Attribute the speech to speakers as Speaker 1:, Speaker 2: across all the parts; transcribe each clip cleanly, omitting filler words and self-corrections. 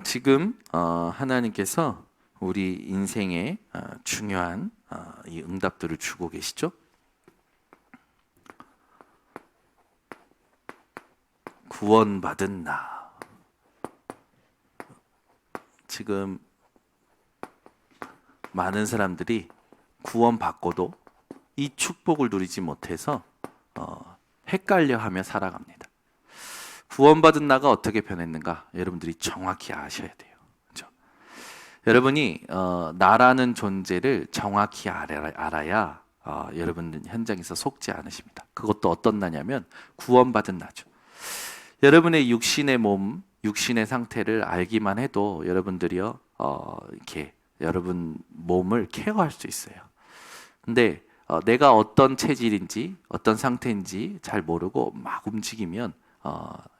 Speaker 1: 지금 하나님께서 우리 인생에 중요한 이 응답들을 주고 계시죠. 구원받은 나. 지금 많은 사람들이 구원받고도 이 축복을 누리지 못해서 헷갈려하며 살아갑니다. 구원받은 나가 어떻게 변했는가? 여러분들이 정확히 아셔야 돼요. 그렇죠? 여러분이 나라는 존재를 정확히 알아야 여러분 현장에서 속지 않으십니다. 그것도 어떤 나냐면 구원받은 나죠. 여러분의 육신의 몸, 육신의 상태를 알기만 해도 여러분들이요 이렇게 여러분 몸을 케어할 수 있어요. 근데 내가 어떤 체질인지 어떤 상태인지 잘 모르고 막 움직이면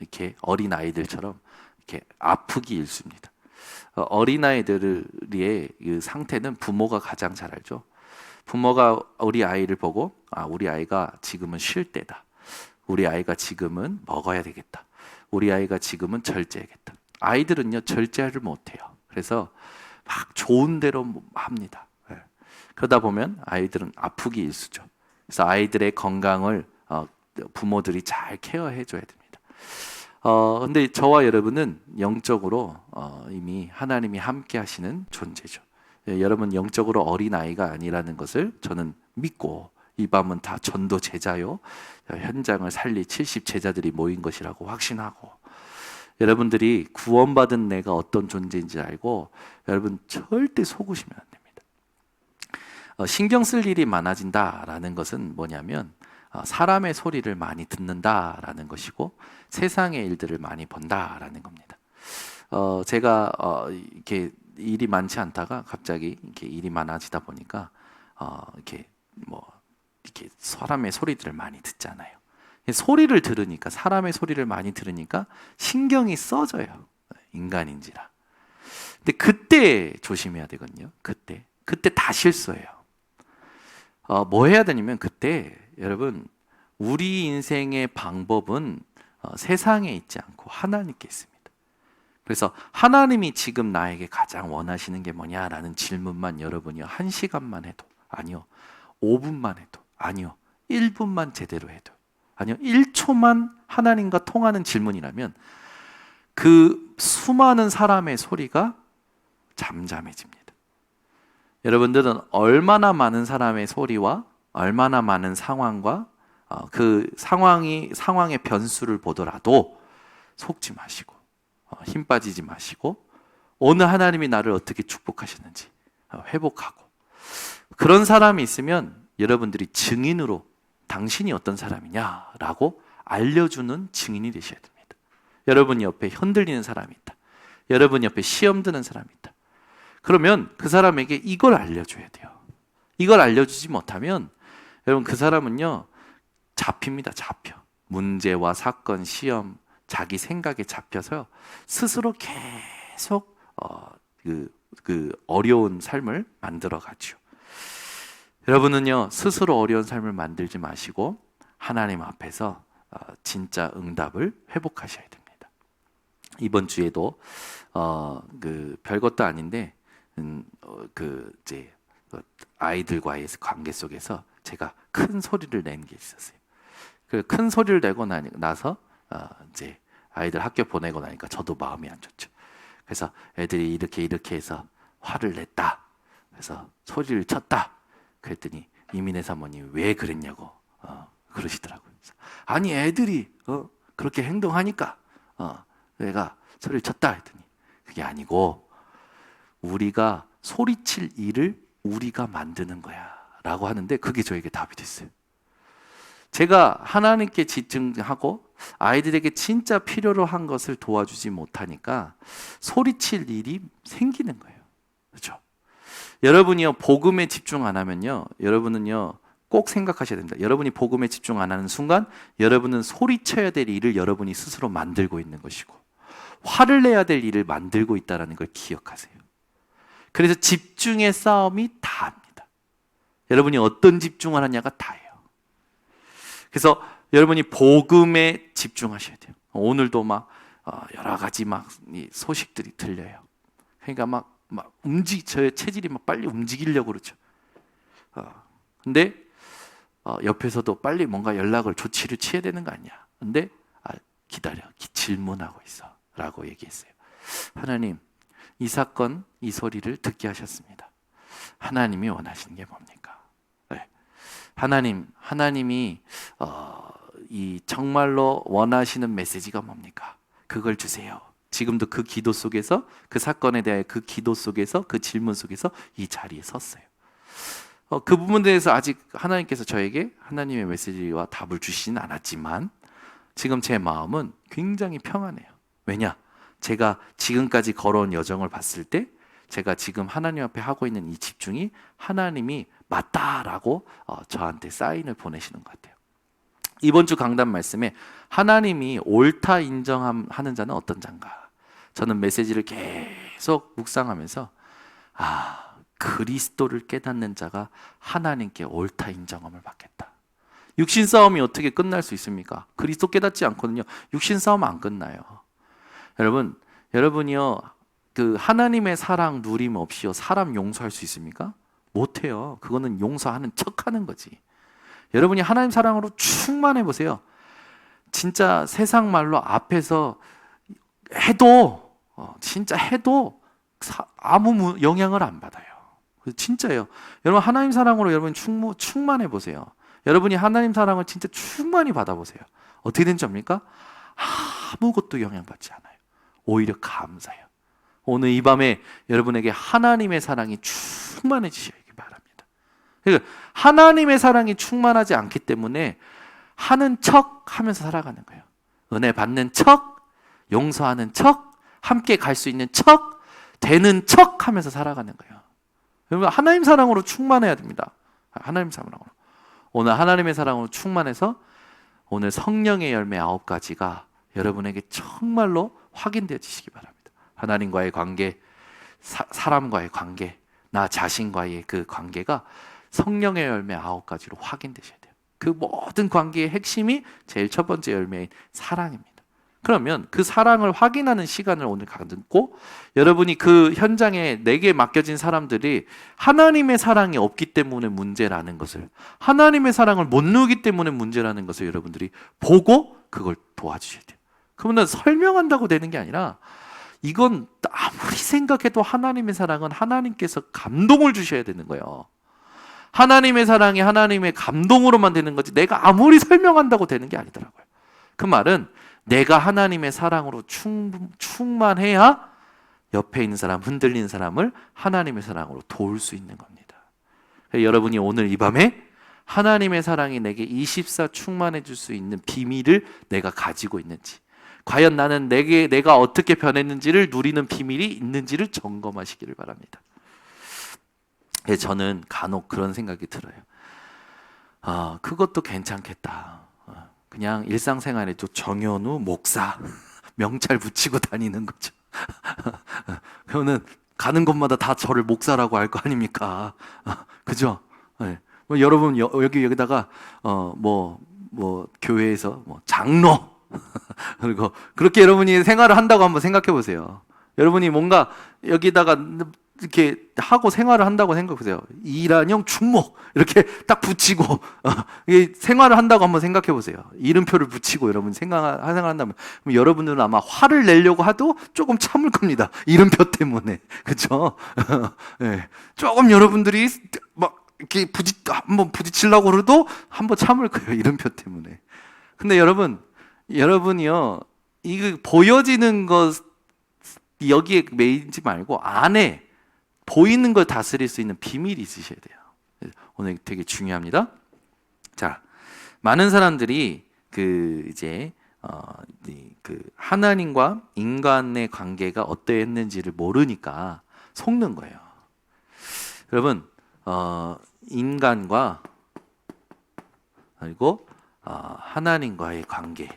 Speaker 1: 이렇게 어린 아이들처럼 이렇게 아프기 일쑤입니다. 어린 아이들의 그 상태는 부모가 가장 잘 알죠. 부모가 우리 아이를 보고 우리 아이가 지금은 쉴 때다. 우리 아이가 지금은 먹어야 되겠다. 우리 아이가 지금은 절제해야겠다. 아이들은요 절제를 못해요. 그래서 막 좋은 대로 합니다. 그러다 보면 아이들은 아프기 일쑤죠. 그래서 아이들의 건강을 부모들이 잘 케어해 줘야 됩니다. 근데 저와 여러분은 영적으로 이미 하나님이 함께 하시는 존재죠. 여러분 영적으로 어린 아이가 아니라는 것을 저는 믿고 이 밤은 다 전도 제자요 현장을 살릴 70 제자들이 모인 것이라고 확신하고 여러분들이 구원받은 내가 어떤 존재인지 알고 여러분 절대 속으시면 안 됩니다. 신경 쓸 일이 많아진다라는 것은 뭐냐면 사람의 소리를 많이 듣는다라는 것이고 세상의 일들을 많이 본다라는 겁니다. 제가 이렇게 일이 많지 않다가 갑자기 이렇게 일이 많아지다 보니까 이렇게 이렇게 사람의 소리들을 많이 듣잖아요. 소리를 들으니까 사람의 소리를 많이 들으니까 신경이 써져요. 인간인지라. 근데 그때 조심해야 되거든요. 그때 다 실수예요. 뭐 해야 되냐면 그때 여러분 우리 인생의 방법은 세상에 있지 않고 하나님께 있습니다. 그래서 하나님이 지금 나에게 가장 원하시는 게 뭐냐라는 질문만 여러분이 1시간만 해도 아니요 5분만 해도 아니요 1분만 제대로 해도 아니요 1초만 하나님과 통하는 질문이라면 그 수많은 사람의 소리가 잠잠해집니다. 여러분들은 얼마나 많은 사람의 소리와 얼마나 많은 상황과 그 상황의 변수를 보더라도 속지 마시고 힘 빠지지 마시고 오늘 하나님이 나를 어떻게 축복하셨는지 회복하고 그런 사람이 있으면 여러분들이 증인으로 당신이 어떤 사람이냐라고 알려주는 증인이 되셔야 됩니다. 여러분 옆에 흔들리는 사람이 있다. 여러분 옆에 시험 드는 사람이 있다. 그러면 그 사람에게 이걸 알려줘야 돼요. 이걸 알려주지 못하면 여러분 그 사람은요 잡힙니다. 잡혀. 문제와 사건, 시험, 자기 생각에 잡혀서 스스로 계속 그 어려운 삶을 만들어가죠. 여러분은요 스스로 어려운 삶을 만들지 마시고 하나님 앞에서 진짜 응답을 회복하셔야 됩니다. 이번 주에도 그 별것도 아닌데 이제 아이들과의 관계 속에서 제가 큰 소리를 낸 게 있었어요. 그 큰 소리를 내고 나서 이제 아이들 학교 보내고 나니까 저도 마음이 안 좋죠. 그래서 애들이 이렇게 해서 화를 냈다. 그래서 소리를 쳤다. 그랬더니 이민혜 사모님이 왜 그랬냐고 그러시더라고요. 아니 애들이 그렇게 행동하니까 내가 소리를 쳤다 했더니 그게 아니고 우리가 소리칠 일을 우리가 만드는 거야 라고 하는데 그게 저에게 답이 됐어요. 제가 하나님께 집중하고 아이들에게 진짜 필요로 한 것을 도와주지 못하니까 소리칠 일이 생기는 거예요. 그렇죠? 여러분이요 복음에 집중 안 하면요 여러분은요 꼭 생각하셔야 됩니다. 여러분이 복음에 집중 안 하는 순간 여러분은 소리쳐야 될 일을 여러분이 스스로 만들고 있는 것이고 화를 내야 될 일을 만들고 있다는 걸 기억하세요. 그래서 집중의 싸움이 다합니다. 여러분이 어떤 집중을 하냐가 다예요. 그래서 여러분이 복음에 집중하셔야 돼요. 오늘도 막 여러 가지 막 이 소식들이 들려요. 그러니까 저의 체질이 막 빨리 움직이려고 그러죠. 근데 옆에서도 빨리 뭔가 조치를 취해야 되는 거 아니야. 근데 기다려, 질문하고 있어 라고 얘기했어요. 하나님, 이 사건, 이 소리를 듣게 하셨습니다. 하나님이 원하시는 게 뭡니까? 네. 하나님이 이 정말로 원하시는 메시지가 뭡니까? 그걸 주세요. 지금도 그 기도 속에서, 그 사건에 대해 그 기도 속에서, 그 질문 속에서 이 자리에 섰어요. 그 부분에 대해서 아직 하나님께서 저에게 하나님의 메시지와 답을 주시진 않았지만 지금 제 마음은 굉장히 평안해요. 왜냐? 제가 지금까지 걸어온 여정을 봤을 때 제가 지금 하나님 앞에 하고 있는 이 집중이 하나님이 맞다라고 저한테 사인을 보내시는 것 같아요. 이번 주 강단 말씀에 하나님이 옳다 인정하는 자는 어떤 자인가? 저는 메시지를 계속 묵상하면서 그리스도를 깨닫는 자가 하나님께 옳다 인정함을 받겠다. 육신 싸움이 어떻게 끝날 수 있습니까? 그리스도 깨닫지 않거든요. 육신 싸움 안 끝나요. 여러분이요, 그 하나님의 사랑 누림 없이요 사람 용서할 수 있습니까? 못해요. 그거는 용서하는 척하는 거지. 여러분이 하나님 사랑으로 충만해 보세요. 진짜 세상 말로 앞에서 해도 진짜 해도 아무 영향을 안 받아요. 진짜예요. 여러분 하나님 사랑으로 여러분 충만해 보세요. 여러분이 하나님 사랑을 진짜 충만히 받아보세요. 어떻게 된지 압니까? 아무것도 영향받지 않아요. 오히려 감사해요. 오늘 이 밤에 여러분에게 하나님의 사랑이 충만해지시기 바랍니다. 그러니까 하나님의 사랑이 충만하지 않기 때문에 하는 척 하면서 살아가는 거예요. 은혜 받는 척, 용서하는 척, 함께 갈 수 있는 척, 되는 척 하면서 살아가는 거예요. 여러분 하나님 사랑으로 충만해야 됩니다. 하나님 사랑으로. 오늘 하나님의 사랑으로 충만해서 오늘 성령의 열매 9가지가 여러분에게 정말로 확인되어지시기 바랍니다. 하나님과의 관계, 사람과의 관계, 나 자신과의 그 관계가 성령의 열매 9가지로 확인되셔야 돼요. 그 모든 관계의 핵심이 제일 첫 번째 열매인 사랑입니다. 그러면 그 사랑을 확인하는 시간을 오늘 갖고 여러분이 그 현장에 내게 맡겨진 사람들이 하나님의 사랑이 없기 때문에 문제라는 것을, 하나님의 사랑을 못 누리기 때문에 문제라는 것을 여러분들이 보고 그걸 도와주셔야 돼요. 그러면 설명한다고 되는 게 아니라 이건 아무리 생각해도 하나님의 사랑은 하나님께서 감동을 주셔야 되는 거예요. 하나님의 사랑이 하나님의 감동으로만 되는 거지 내가 아무리 설명한다고 되는 게 아니더라고요. 그 말은 내가 하나님의 사랑으로 충만해야 옆에 있는 사람, 흔들리는 사람을 하나님의 사랑으로 도울 수 있는 겁니다. 여러분이 오늘 이 밤에 하나님의 사랑이 내게 24 충만해 줄 수 있는 비밀을 내가 가지고 있는지, 과연 나는 내가 어떻게 변했는지를 누리는 비밀이 있는지를 점검하시기를 바랍니다. 저는 간혹 그런 생각이 들어요. 그것도 괜찮겠다. 그냥 일상생활에도 정현우 목사 명찰 붙이고 다니는 거죠. 그러면 가는 곳마다 다 저를 목사라고 할 거 아닙니까? 그죠? 네. 여러분 여기다가 교회에서 장로 그리고 그렇게 여러분이 생활을 한다고 한번 생각해 보세요. 여러분이 뭔가 여기다가 이렇게 하고 생활을 한다고 생각해 보세요. 이란형 충목 이렇게 딱 붙이고 생활을 한다고 한번 생각해 보세요. 이름표를 붙이고 여러분 생활한다면 그럼 여러분들은 아마 화를 내려고 해도 조금 참을 겁니다. 이름표 때문에. 그렇죠? 네. 조금 여러분들이 막 이렇게 한번 부딪히려고 그래도 한번 참을 거예요. 이름표 때문에. 근데 여러분이요, 이거 보여지는 것 여기에 매이지 말고 안에 보이는 걸 다스릴 수 있는 비밀이 있으셔야 돼요. 오늘 되게 중요합니다. 자, 많은 사람들이 그 하나님과 인간의 관계가 어떠했는지를 모르니까 속는 거예요. 여러분, 인간과 그리고 하나님과의 관계.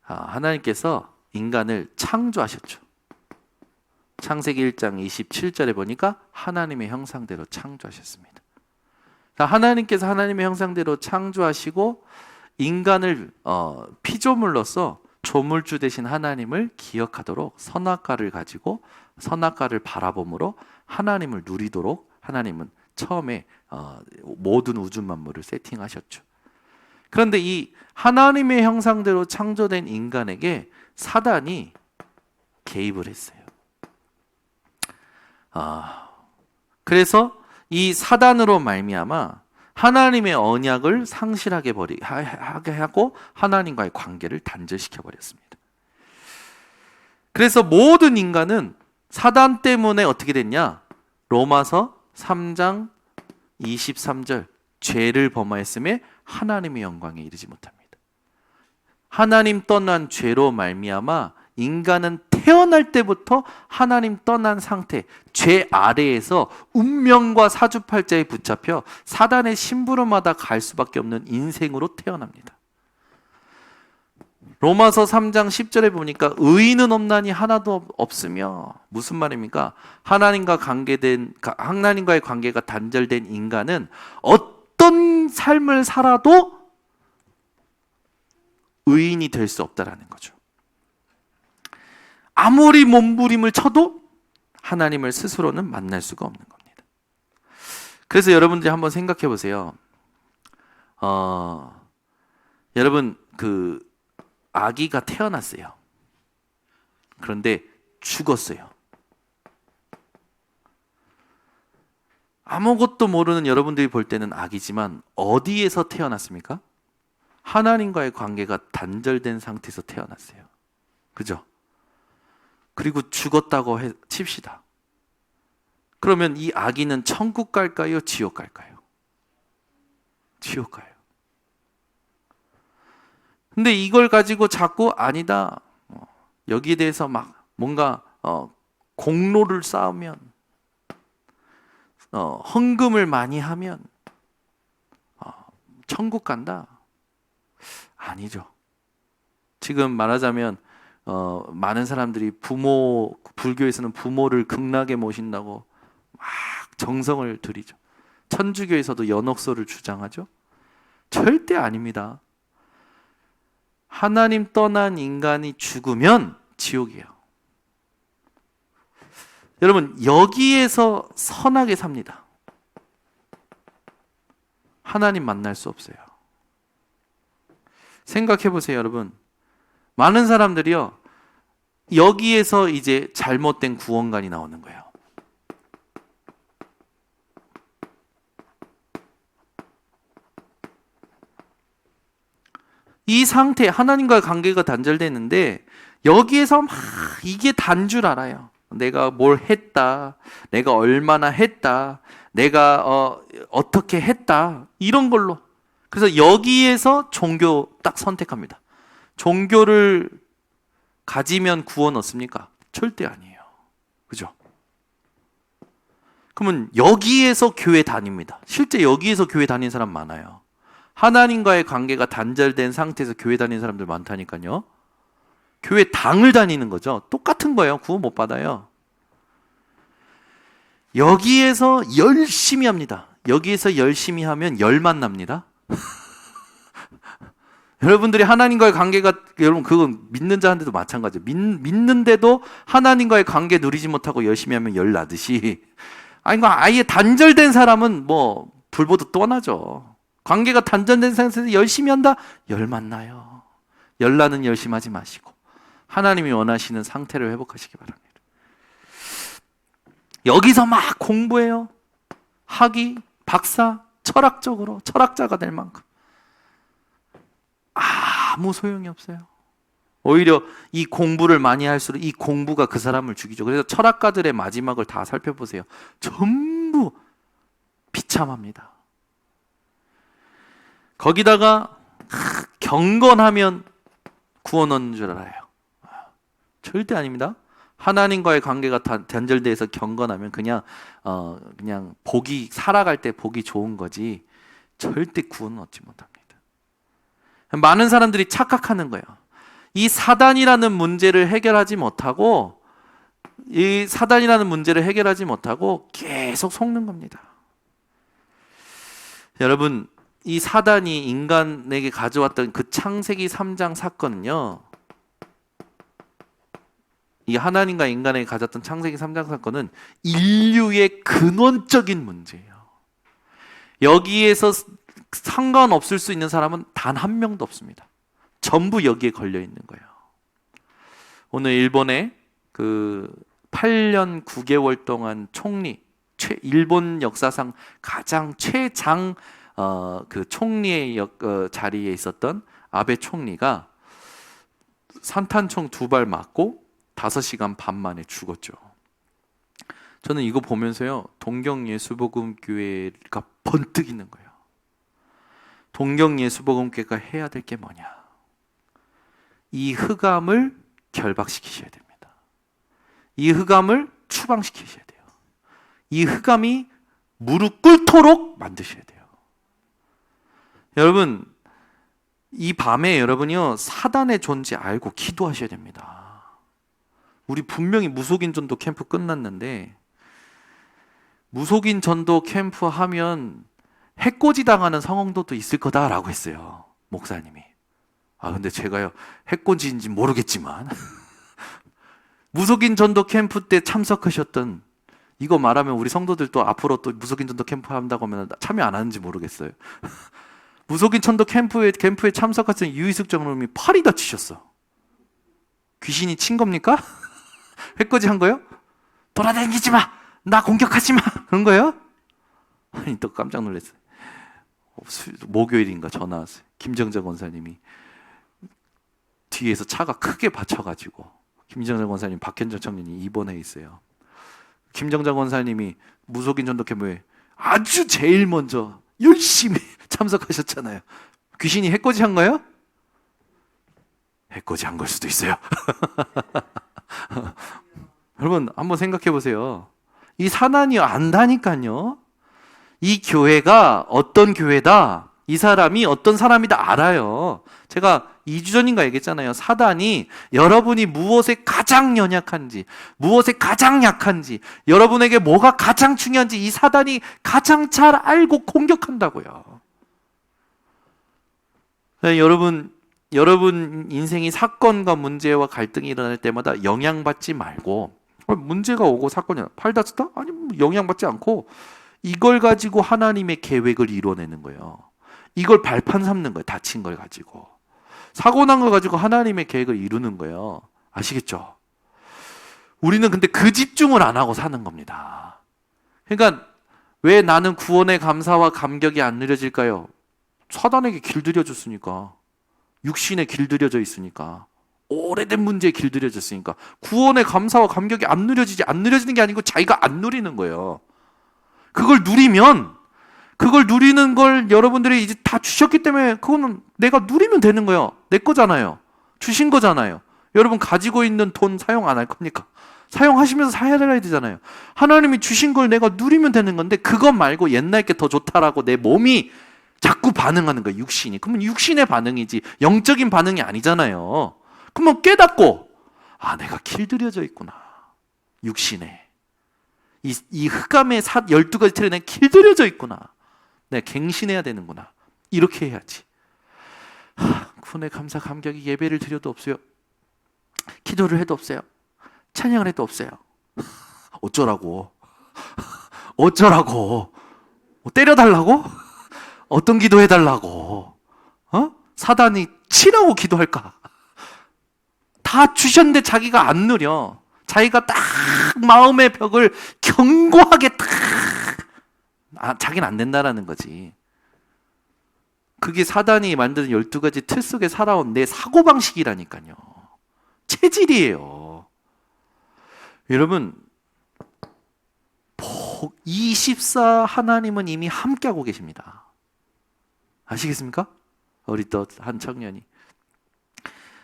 Speaker 1: 하나님께서 인간을 창조하셨죠. 창세기 1장 27절에 보니까 하나님의 형상대로 창조하셨습니다. 하나님께서 하나님의 형상대로 창조하시고 인간을 피조물로서 조물주 되신 하나님을 기억하도록 선악과를 가지고 선악과를 바라봄으로 하나님을 누리도록 하나님은 처음에 모든 우주 만물을 세팅하셨죠. 그런데 이 하나님의 형상대로 창조된 인간에게 사단이 개입을 했어요. 그래서 이 사단으로 말미암아 하나님의 언약을 상실하게 하게 하고 하나님과의 관계를 단절시켜 버렸습니다. 그래서 모든 인간은 사단 때문에 어떻게 됐냐? 로마서 3장 23절 죄를 범하였음에 하나님의 영광에 이르지 못합니다. 하나님 떠난 죄로 말미암아 인간은 태어날 때부터 하나님 떠난 상태, 죄 아래에서 운명과 사주팔자에 붙잡혀 사단의 심부름마다 갈 수밖에 없는 인생으로 태어납니다. 로마서 3장 10절에 보니까 의인은 없나니 하나도 없으며, 무슨 말입니까? 하나님과의 관계가 단절된 인간은 어떤 삶을 살아도 의인이 될 수 없다라는 거죠. 아무리 몸부림을 쳐도 하나님을 스스로는 만날 수가 없는 겁니다. 그래서 여러분들이 한번 생각해 보세요. 여러분 아기가 태어났어요. 그런데 죽었어요. 아무것도 모르는 여러분들이 볼 때는 아기지만 어디에서 태어났습니까? 하나님과의 관계가 단절된 상태에서 태어났어요. 그죠? 그리고 죽었다고 칩시다. 그러면 이 아기는 천국 갈까요? 지옥 갈까요? 지옥 가요. 근데 이걸 가지고 자꾸 아니다, 여기에 대해서 막 뭔가 공로를 쌓으면, 헌금을 많이 하면 천국 간다? 아니죠. 지금 말하자면 많은 사람들이 불교에서는 부모를 극락에 모신다고 막 정성을 들이죠. 천주교에서도 연옥소를 주장하죠. 절대 아닙니다. 하나님 떠난 인간이 죽으면 지옥이에요. 여러분, 여기에서 선하게 삽니다. 하나님 만날 수 없어요. 생각해 보세요, 여러분. 많은 사람들이요, 여기에서 이제 잘못된 구원관이 나오는 거예요. 이 상태, 하나님과의 관계가 단절되는데 여기에서 막 이게 단 줄 알아요. 내가 뭘 했다, 내가 얼마나 했다, 내가 어떻게 했다, 이런 걸로. 그래서 여기에서 종교 딱 선택합니다. 종교를 가지면 구원 얻습니까? 절대 아니에요. 그죠? 그러면 여기에서 교회 다닙니다. 실제 여기에서 교회 다니는 사람 많아요. 하나님과의 관계가 단절된 상태에서 교회 다니는 사람들 많다니까요. 교회 당을 다니는 거죠. 똑같은 거예요. 구원 못 받아요. 여기에서 열심히 합니다. 여기에서 열심히 하면 열만 납니다. 여러분들이 하나님과의 관계가, 여러분 그건 믿는 자한테도 마찬가지예요. 믿는데도 하나님과의 관계 누리지 못하고 열심히 하면 열 나듯이, 아예 단절된 사람은 뭐 불보듯 떠나죠. 관계가 단절된 상태에서 열심히 한다? 열 만나요. 열나는 열심히 하지 마시고 하나님이 원하시는 상태를 회복하시기 바랍니다. 여기서 막 공부해요. 학위, 박사, 철학적으로 철학자가 될 만큼 아무 소용이 없어요. 오히려 이 공부를 많이 할수록 이 공부가 그 사람을 죽이죠. 그래서 철학가들의 마지막을 다 살펴보세요. 전부 비참합니다. 거기다가 경건하면 구원 얻는 줄 알아요. 절대 아닙니다. 하나님과의 관계가 단절돼서 경건하면 그냥 살아갈 때 복이 좋은 거지 절대 구원은 얻지 못합니다. 많은 사람들이 착각하는 거예요. 이 사단이라는 문제를 해결하지 못하고 계속 속는 겁니다. 여러분, 이 사단이 인간에게 가져왔던 그 창세기 3장 사건은요, 이 하나님과 인간에게 가졌던 창세기 3장 사건은 인류의 근원적인 문제예요. 여기에서 상관없을 수 있는 사람은 단 한 명도 없습니다. 전부 여기에 걸려 있는 거예요. 오늘 일본의 그 8년 9개월 동안 총리, 일본 역사상 가장 최장 그 총리의 자리에 있었던 아베 총리가 산탄총 2발 맞고 5시간 반 만에 죽었죠. 저는 이거 보면서요, 동경예수복음교회가 번뜩 있는 거예요. 동경예수복음교회가 해야 될 게 뭐냐? 이 흑암을 결박시키셔야 됩니다. 이 흑암을 추방시키셔야 돼요. 이 흑암이 무릎 꿇도록 만드셔야 돼요. 여러분, 이 밤에 여러분이요, 사단의 존재 알고 기도하셔야 됩니다. 우리 분명히 무속인 전도 캠프 끝났는데, 무속인 전도 캠프 하면 해코지 당하는 성도도 있을 거다라고 했어요, 목사님이. 근데 제가요, 해코지인지 모르겠지만 무속인 전도 캠프 때 참석하셨던, 이거 말하면 우리 성도들 또 앞으로 또 무속인 전도 캠프 한다고 하면 참여 안 하는지 모르겠어요. 무속인 전도 캠프에 참석하신 유희숙 장로님이 팔이 다치셨어. 귀신이 친 겁니까? 해코지 한 거요? 돌아다니지 마! 나 공격하지 마! 그런 거예요? 아니, 또 깜짝 놀랐어요. 목요일인가 전화 왔어요. 김정자 권사님이 뒤에서 차가 크게 받쳐가지고, 김정자 권사님, 박현정 청년이 입원해 있어요. 김정자 권사님이 무속인 전도 캠프에 아주 제일 먼저 열심히 참석하셨잖아요. 귀신이 해코지 한 거예요? 해코지 한 걸 수도 있어요. 여러분, 한번 생각해 보세요. 이 사단이 안다니까요. 이 교회가 어떤 교회다, 이 사람이 어떤 사람이다 알아요. 제가 2주 전인가 얘기했잖아요. 사단이 여러분이 무엇에 가장 연약한지, 무엇에 가장 약한지, 여러분에게 뭐가 가장 중요한지 이 사단이 가장 잘 알고 공격한다고요. 여러분 인생이 사건과 문제와 갈등이 일어날 때마다 영향받지 말고, 문제가 오고 사건이 팔 다쳤다? 아니, 영향받지 않고 이걸 가지고 하나님의 계획을 이뤄내는 거예요. 이걸 발판 삼는 거예요. 다친 걸 가지고. 사고 난 걸 가지고 하나님의 계획을 이루는 거예요. 아시겠죠? 우리는 근데 그 집중을 안 하고 사는 겁니다. 그러니까 왜 나는 구원의 감사와 감격이 안 누려질까요? 사단에게 길들여졌으니까. 육신에 길들여져 있으니까. 오래된 문제에 길들여졌으니까. 구원의 감사와 감격이 안 누려지는 게 아니고 자기가 안 누리는 거예요. 그걸 누리는 걸 여러분들이 이제 다 주셨기 때문에 그거는 내가 누리면 되는 거예요. 내 거잖아요. 주신 거잖아요. 여러분 가지고 있는 돈 사용 안 할 겁니까? 사용하시면서 사야 되잖아요. 하나님이 주신 걸 내가 누리면 되는 건데, 그것 말고 옛날 게 더 좋다라고 내 몸이 자꾸 반응하는 거예요. 육신이. 그러면 육신의 반응이지 영적인 반응이 아니잖아요. 그러면 깨닫고, 내가 길들여져 있구나. 육신에. 이 흑암의 12가지 틀에 내가 길들여져 있구나. 내가 갱신해야 되는구나. 이렇게 해야지. 구원의 감사 감격이 예배를 드려도 없어요. 기도를 해도 없어요. 찬양을 해도 없어요. 어쩌라고? 때려달라고? 어떤 기도 해달라고? 사단이 치라고 기도할까? 다 주셨는데 자기가 안 누려. 자기가 딱 마음의 벽을 견고하게 자기는 안 된다라는 거지. 그게 사단이 만드는 12가지 틀 속에 살아온 내 사고방식이라니까요. 체질이에요. 여러분, 24 하나님은 이미 함께하고 계십니다. 아시겠습니까? 우리 또 한 청년이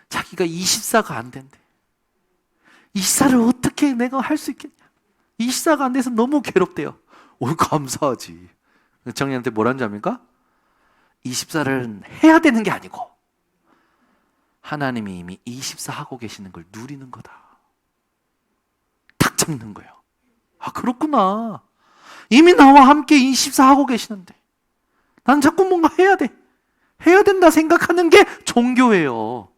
Speaker 1: 자기가 24가 안 된대. 24를 어떻게 내가 할 수 있겠냐? 24가 안 돼서 너무 괴롭대요. 감사하지. 청년한테 뭐라는 줄 압니까? 24를 해야 되는 게 아니고 하나님이 이미 24 하고 계시는 걸 누리는 거다. 탁 잡는 거예요. 그렇구나. 이미 나와 함께 24 하고 계시는데 난 자꾸 뭔가 해야 돼. 해야 된다 생각하는 게 종교예요.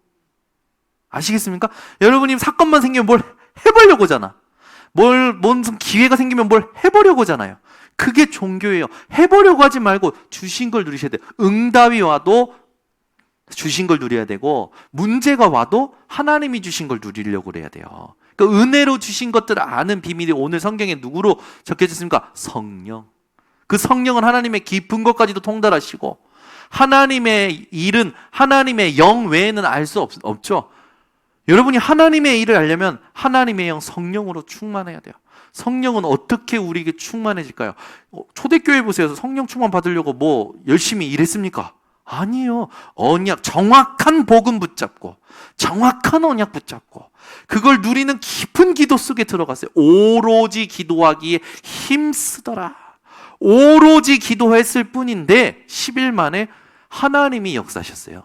Speaker 1: 아시겠습니까? 여러분이 사건만 생기면 뭘 해보려고 하잖아. 무슨 기회가 생기면 뭘 해보려고 하잖아요. 그게 종교예요. 해보려고 하지 말고 주신 걸 누리셔야 돼요. 응답이 와도 주신 걸 누려야 되고, 문제가 와도 하나님이 주신 걸 누리려고 그래야 돼요. 그러니까 은혜로 주신 것들을 아는 비밀이 오늘 성경에 누구로 적혀졌습니까? 성령. 그 성령은 하나님의 깊은 것까지도 통달하시고, 하나님의 일은 하나님의 영 외에는 알 수 없죠. 여러분이 하나님의 일을 알려면 하나님의 영 성령으로 충만해야 돼요. 성령은 어떻게 우리에게 충만해질까요? 초대교회 보세요. 성령 충만 받으려고 뭐 열심히 일했습니까? 아니에요. 언약, 정확한 복음 붙잡고, 정확한 언약 붙잡고, 그걸 누리는 깊은 기도 속에 들어갔어요. 오로지 기도하기에 힘쓰더라. 오로지 기도했을 뿐인데 10일 만에 하나님이 역사하셨어요.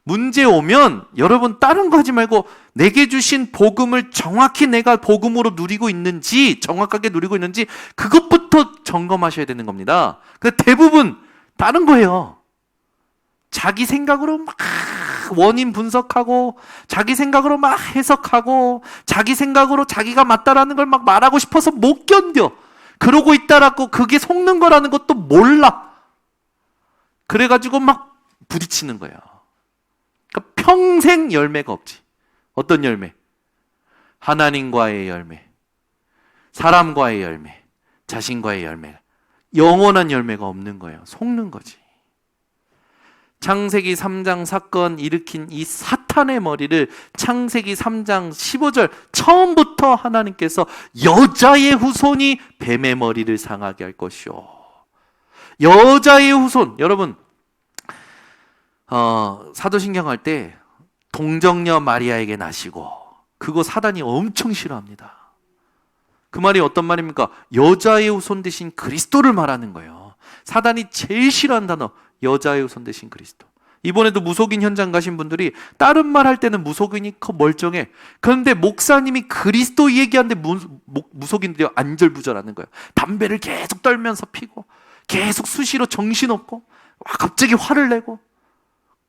Speaker 1: 문제 오면 여러분 다른 거 하지 말고 내게 주신 복음을 정확히 내가 복음으로 누리고 있는지, 정확하게 누리고 있는지 그것부터 점검하셔야 되는 겁니다. 대부분 다른 거예요. 자기 생각으로 막 원인 분석하고, 자기 생각으로 막 해석하고, 자기 생각으로 자기가 맞다라는 걸 막 말하고 싶어서 못 견뎌. 그러고 있다라고 그게 속는 거라는 것도 몰라. 그래가지고 막 부딪히는 거예요. 그러니까 평생 열매가 없지. 어떤 열매? 하나님과의 열매, 사람과의 열매, 자신과의 열매. 영원한 열매가 없는 거예요. 속는 거지. 창세기 3장 사건 일으킨 이 사탄의 머리를 창세기 3장 15절 처음부터 하나님께서 여자의 후손이 뱀의 머리를 상하게 할 것이요. 여자의 후손. 여러분 사도신경 할 때 동정녀 마리아에게 나시고, 그거 사단이 엄청 싫어합니다. 그 말이 어떤 말입니까? 여자의 후손 대신 그리스도를 말하는 거예요. 사단이 제일 싫어하는 단어, 여자의 후손 대신 그리스도. 이번에도 무속인 현장 가신 분들이 다른 말 할 때는 무속인이 멀쩡해. 그런데 목사님이 그리스도 얘기하는데 무속인들이 안절부절하는 거예요. 담배를 계속 떨면서 피고, 계속 수시로 정신없고, 갑자기 화를 내고.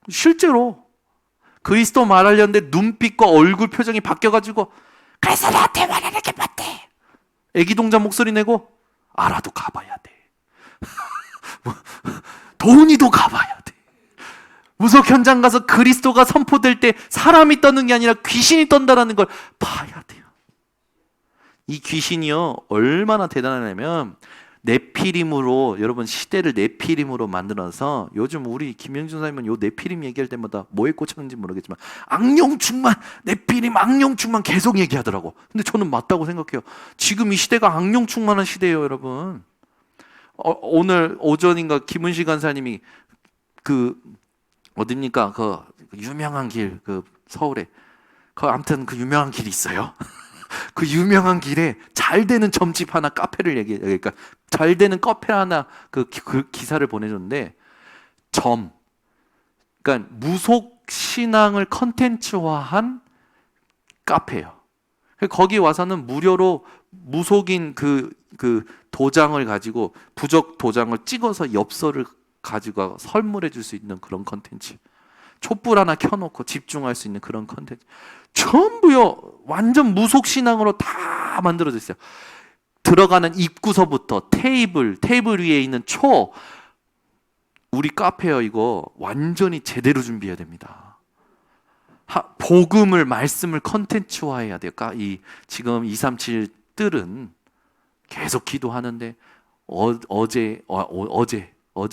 Speaker 1: 실제로 그리스도 말하려는데 눈빛과 얼굴 표정이 바뀌어가지고, 그래서 나한테 말하는 게 맞대. 애기 동자 목소리 내고, 알아도 가봐야 돼. 돈이도 가봐야 돼. 무속 현장 가서 그리스도가 선포될 때 사람이 떠는 게 아니라 귀신이 떤다라는 걸 봐야 돼요. 이 귀신이요 얼마나 대단하냐면, 네피림으로, 여러분 시대를 네피림으로 만들어서, 요즘 우리 김영준 사님은 요 네피림 얘기할 때마다 뭐에 꽂혔는지 모르겠지만 악령 충만, 네피림 악령 충만 계속 얘기하더라고. 근데 저는 맞다고 생각해요. 지금 이 시대가 악령 충만한 시대예요, 여러분. 오늘 오전인가 김은식 간사님이 어딥니까? 그 유명한 길, 서울에 아무튼 그 유명한 길이 있어요. 그 유명한 길에 잘 되는 점집 하나, 카페를 그러니까 잘 되는 카페 하나 그 기사를 보내줬는데, 그러니까 무속 신앙을 컨텐츠화한 카페예요. 거기 와서는 무료로 무속인 그 도장을 가지고, 부적 도장을 찍어서 엽서를 가지고 선물해 줄 수 있는 그런 컨텐츠. 촛불 하나 켜놓고 집중할 수 있는 그런 컨텐츠. 전부요 완전 무속 신앙으로 다 만들어져 있어요. 들어가는 입구서부터 테이블 위에 있는 우리 카페요, 이거 완전히 제대로 준비해야 됩니다. 복음을, 말씀을 컨텐츠화해야 돼요. 지금 237 뜰은 계속 기도하는데, 어제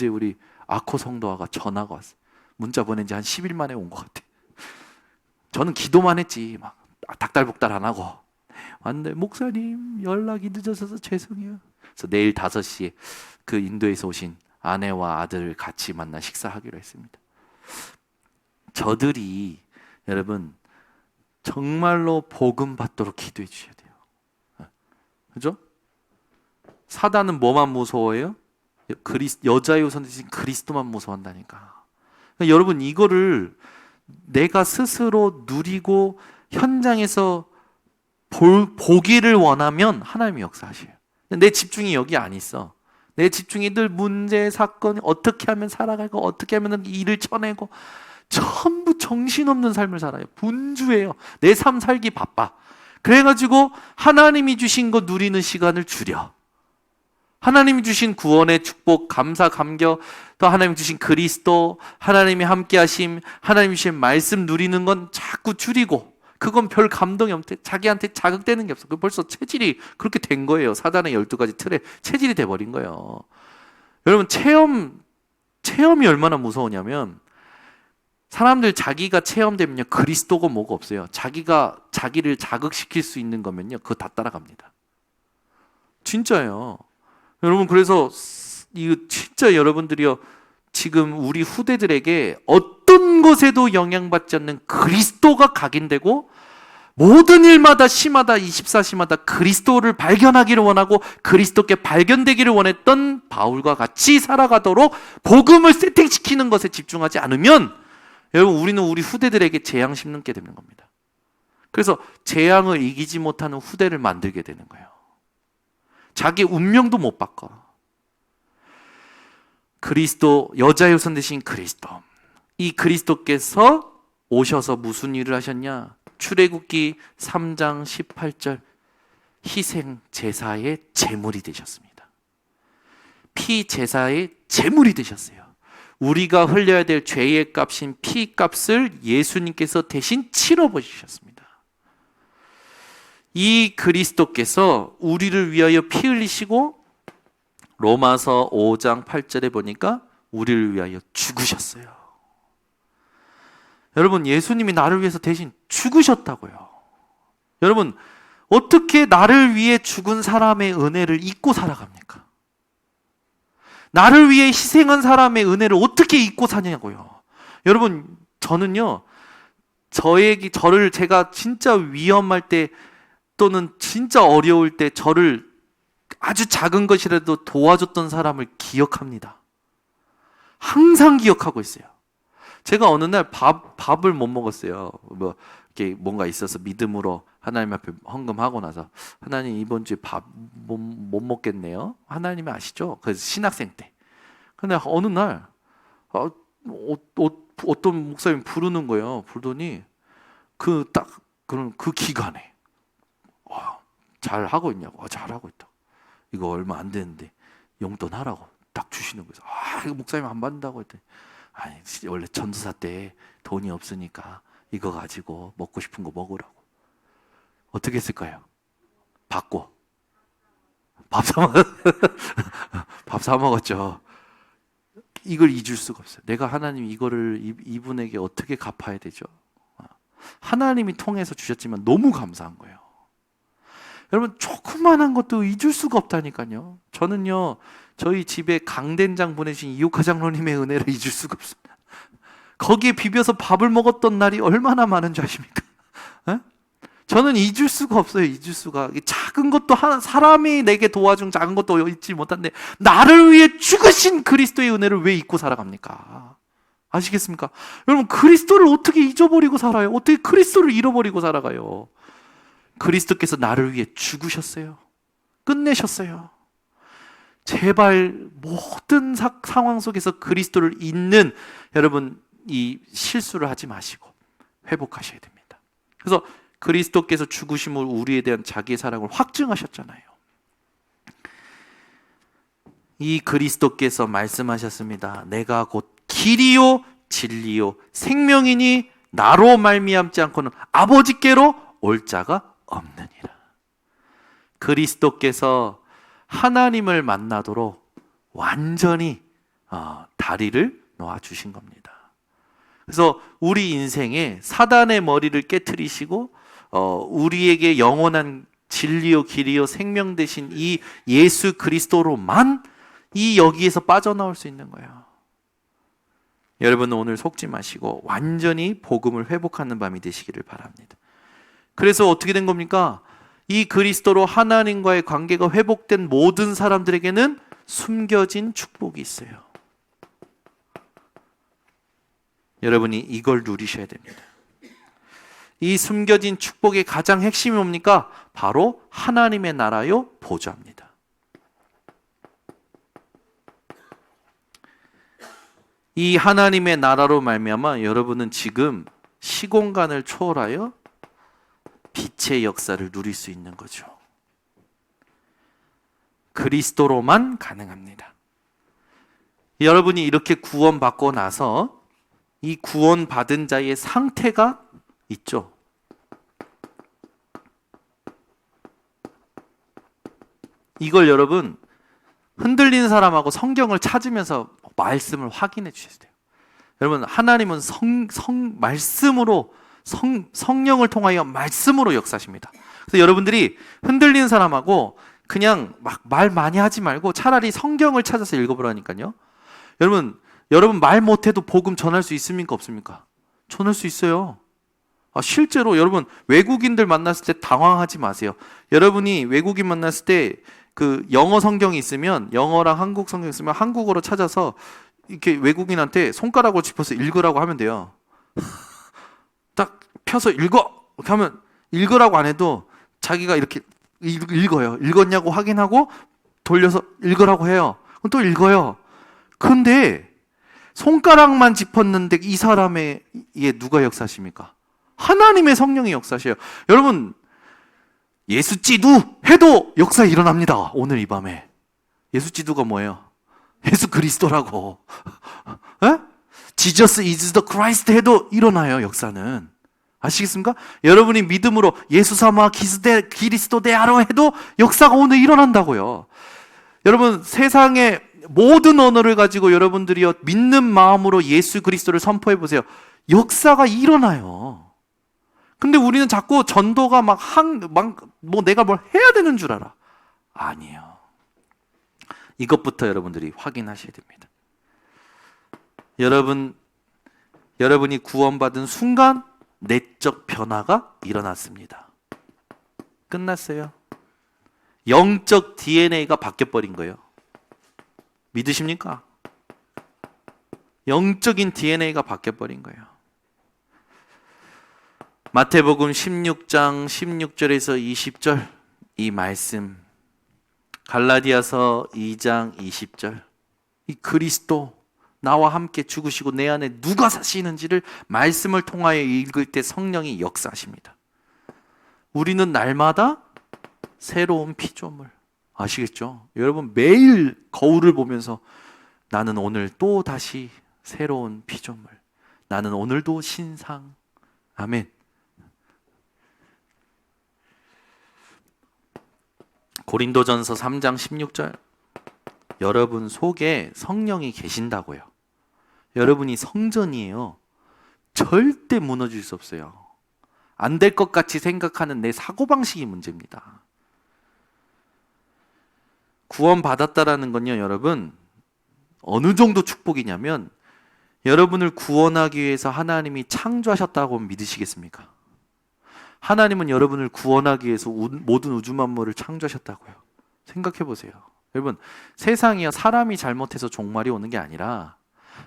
Speaker 1: 우리 아코 성도아가 전화가 왔어요. 문자 보낸 지 한 10일 만에 온 것 같아. 저는 기도만 했지 막 닥달복달 안 하고 왔는데, 목사님 연락이 늦어서 죄송해요. 그래서 내일 5시에 그 인도에서 오신 아내와 아들을 같이 만나 식사하기로 했습니다. 저들이 여러분 정말로 복음 받도록 기도해 주셔야 돼요. 그죠? 사단은 뭐만 무서워해요? 여자의 후손 대신 그리스도만 무서워한다니까. 그러니까 여러분 이거를 내가 스스로 누리고 현장에서 보기를 원하면 하나님이 역사하셔요. 내 집중이 여기 안 있어. 내 집중이 늘 문제, 사건, 어떻게 하면 살아가고, 어떻게 하면 일을 쳐내고, 전부 정신없는 삶을 살아요. 분주해요. 내 삶 살기 바빠. 그래가지고 하나님이 주신 거 누리는 시간을 줄여. 하나님이 주신 구원의 축복, 감사, 감격, 또 하나님이 주신 그리스도, 하나님이 함께 하심, 하나님이 주신 말씀 누리는 건 자꾸 줄이고, 그건 별 감동이 없대. 자기한테 자극되는 게 없어. 그 벌써 체질이 그렇게 된 거예요. 사단의 12가지 틀에 체질이 돼버린 거예요. 여러분, 체험이 얼마나 무서우냐면, 사람들 자기가 체험되면요, 그리스도고 뭐가 없어요. 자기가 자기를 자극시킬 수 있는 거면요, 그거 다 따라갑니다. 진짜예요. 여러분, 그래서 이거 진짜 여러분들이요, 지금 우리 후대들에게 어떤 것에도 영향받지 않는 그리스도가 각인되고, 모든 일마다 시마다 24시마다 그리스도를 발견하기를 원하고 그리스도께 발견되기를 원했던 바울과 같이 살아가도록 복음을 세팅시키는 것에 집중하지 않으면, 여러분, 우리는 우리 후대들에게 재앙 심는 게 되는 겁니다. 그래서 재앙을 이기지 못하는 후대를 만들게 되는 거예요. 자기 운명도 못 바꿔. 그리스도, 여자의 우선 되신 그리스도, 이 그리스도께서 오셔서 무슨 일을 하셨냐? 출애굽기 3장 18절, 희생 제사의 제물이 되셨습니다. 피 제사의 제물이 되셨어요. 우리가 흘려야 될 죄의 값인 피 값을 예수님께서 대신 치러버리셨습니다. 이 그리스도께서 우리를 위하여 피 흘리시고, 로마서 5장 8절에 보니까 우리를 위하여 죽으셨어요. 여러분, 예수님이 나를 위해서 대신 죽으셨다고요. 여러분, 어떻게 나를 위해 죽은 사람의 은혜를 잊고 살아갑니까? 나를 위해 희생한 사람의 은혜를 어떻게 잊고 사냐고요. 여러분, 저는요, 저를 제가 진짜 위험할 때 또는 진짜 어려울 때 저를 아주 작은 것이라도 도와줬던 사람을 기억합니다. 항상 기억하고 있어요. 제가 어느 날 밥을 못 먹었어요. 이렇게 뭔가 있어서 믿음으로 하나님 앞에 헌금하고 나서, 하나님 이번 주에 밥 못 먹겠네요. 하나님이 아시죠? 그래서 신학생 때. 근데 어느 날 어떤 목사님 부르는 거예요. 부르더니 그 기간에 잘 하고 있냐고. 잘 하고 있다. 이거 얼마 안 되는데 용돈 하라고 딱 주시는 거예요. 이거 목사님 안 받는다고 했더니, 아니, 원래 전도사 때 돈이 없으니까 이거 가지고 먹고 싶은 거 먹으라고. 어떻게 했을까요? 받고 밥 사 먹었죠. 이걸 잊을 수가 없어요. 내가 하나님 이거를 이분에게 어떻게 갚아야 되죠? 하나님이 통해서 주셨지만 너무 감사한 거예요. 여러분, 조그만한 것도 잊을 수가 없다니까요. 저는요, 저희 집에 강된장 보내신 이옥화 장로님의 은혜를 잊을 수가 없습니다. 거기에 비벼서 밥을 먹었던 날이 얼마나 많은 줄 아십니까? 에? 저는 잊을 수가 없어요. 잊을 수가. 작은 것도 사람이 내게 도와준 작은 것도 잊지 못한데, 나를 위해 죽으신 그리스도의 은혜를 왜 잊고 살아갑니까? 아시겠습니까? 여러분, 그리스도를 어떻게 잊어버리고 살아요? 어떻게 그리스도를 잃어버리고 살아가요? 그리스도께서 나를 위해 죽으셨어요. 끝내셨어요. 제발 모든 상황 속에서 그리스도를 잊는, 여러분, 이 실수를 하지 마시고 회복하셔야 됩니다. 그래서 그리스도께서 죽으심을 우리에 대한 자기의 사랑을 확증하셨잖아요. 이 그리스도께서 말씀하셨습니다. 내가 곧 길이요 진리요 생명이니 나로 말미암지 않고는 아버지께로 올 자가 없느니라. 그리스도께서 하나님을 만나도록 완전히 다리를 놓아주신 겁니다. 그래서 우리 인생에 사단의 머리를 깨트리시고 우리에게 영원한 진리요 길이요 생명 되신 이 예수 그리스도로만 이 여기에서 빠져나올 수 있는 거예요. 여러분은 오늘 속지 마시고 완전히 복음을 회복하는 밤이 되시기를 바랍니다. 그래서 어떻게 된 겁니까? 이 그리스도로 하나님과의 관계가 회복된 모든 사람들에게는 숨겨진 축복이 있어요. 여러분이 이걸 누리셔야 됩니다. 이 숨겨진 축복의 가장 핵심이 뭡니까? 바로 하나님의 나라요 보좌입니다. 이 하나님의 나라로 말미암아 여러분은 지금 시공간을 초월하여 빛의 역사를 누릴 수 있는 거죠. 그리스도로만 가능합니다. 여러분이 이렇게 구원받고 나서 이 구원받은 자의 상태가 있죠. 이걸 여러분 흔들리는 사람하고 성경을 찾으면서 말씀을 확인해 주셔야 돼요. 여러분, 하나님은 성령을 통하여 말씀으로 역사하십니다. 그래서 여러분들이 흔들리는 사람하고 그냥 막 말 많이 하지 말고 차라리 성경을 찾아서 읽어보라니까요. 여러분 말 못해도 복음 전할 수 있습니까? 없습니까? 전할 수 있어요. 실제로 여러분 외국인들 만났을 때 당황하지 마세요. 여러분이 외국인 만났을 때 그 영어 성경이 있으면, 영어랑 한국 성경이 있으면 한국어로 찾아서 이렇게 외국인한테 손가락으로 짚어서 읽으라고 하면 돼요. 딱 펴서 읽어! 이렇게 하면 읽으라고 안 해도 자기가 이렇게 읽어요. 읽었냐고 확인하고 돌려서 읽으라고 해요. 그럼 또 읽어요. 근데 손가락만 짚었는데 이 사람의 누가 역사하십니까? 하나님의 성령이 역사하셔요. 여러분, 예수찌두 해도 역사 일어납니다. 오늘 이 밤에. 예수찌두가 뭐예요? 예수 그리스도라고. Jesus is the Christ 해도 일어나요, 역사는. 아시겠습니까? 여러분이 믿음으로 예수 삼아 그리스도 대하러 해도 역사가 오늘 일어난다고요. 여러분, 세상의 모든 언어를 가지고 여러분들이 믿는 마음으로 예수 그리스도를 선포해 보세요. 역사가 일어나요. 근데 우리는 자꾸 전도가 내가 뭘 해야 되는 줄 알아. 아니에요. 이것부터 여러분들이 확인하셔야 됩니다. 여러분이 구원받은 순간 내적 변화가 일어났습니다. 끝났어요. 영적 DNA가 바뀌어버린 거예요. 믿으십니까? 영적인 DNA가 바뀌어버린 거예요. 마태복음 16장 16절에서 20절 이 말씀, 갈라디아서 2장 20절, 이 그리스도 나와 함께 죽으시고 내 안에 누가 사시는지를 말씀을 통하여 읽을 때 성령이 역사하십니다. 우리는 날마다 새로운 피조물. 아시겠죠? 여러분, 매일 거울을 보면서 나는 오늘 또 다시 새로운 피조물. 나는 오늘도 신상. 아멘. 고린도전서 3장 16절. 여러분 속에 성령이 계신다고요. 여러분이 성전이에요. 절대 무너질 수 없어요. 안 될 것 같이 생각하는 내 사고방식이 문제입니다. 구원받았다라는 건요, 여러분, 어느 정도 축복이냐면, 여러분을 구원하기 위해서 하나님이 창조하셨다고 믿으시겠습니까? 하나님은 여러분을 구원하기 위해서 모든 우주 만물을 창조하셨다고요. 생각해 보세요. 여러분, 세상이요, 사람이 잘못해서 종말이 오는 게 아니라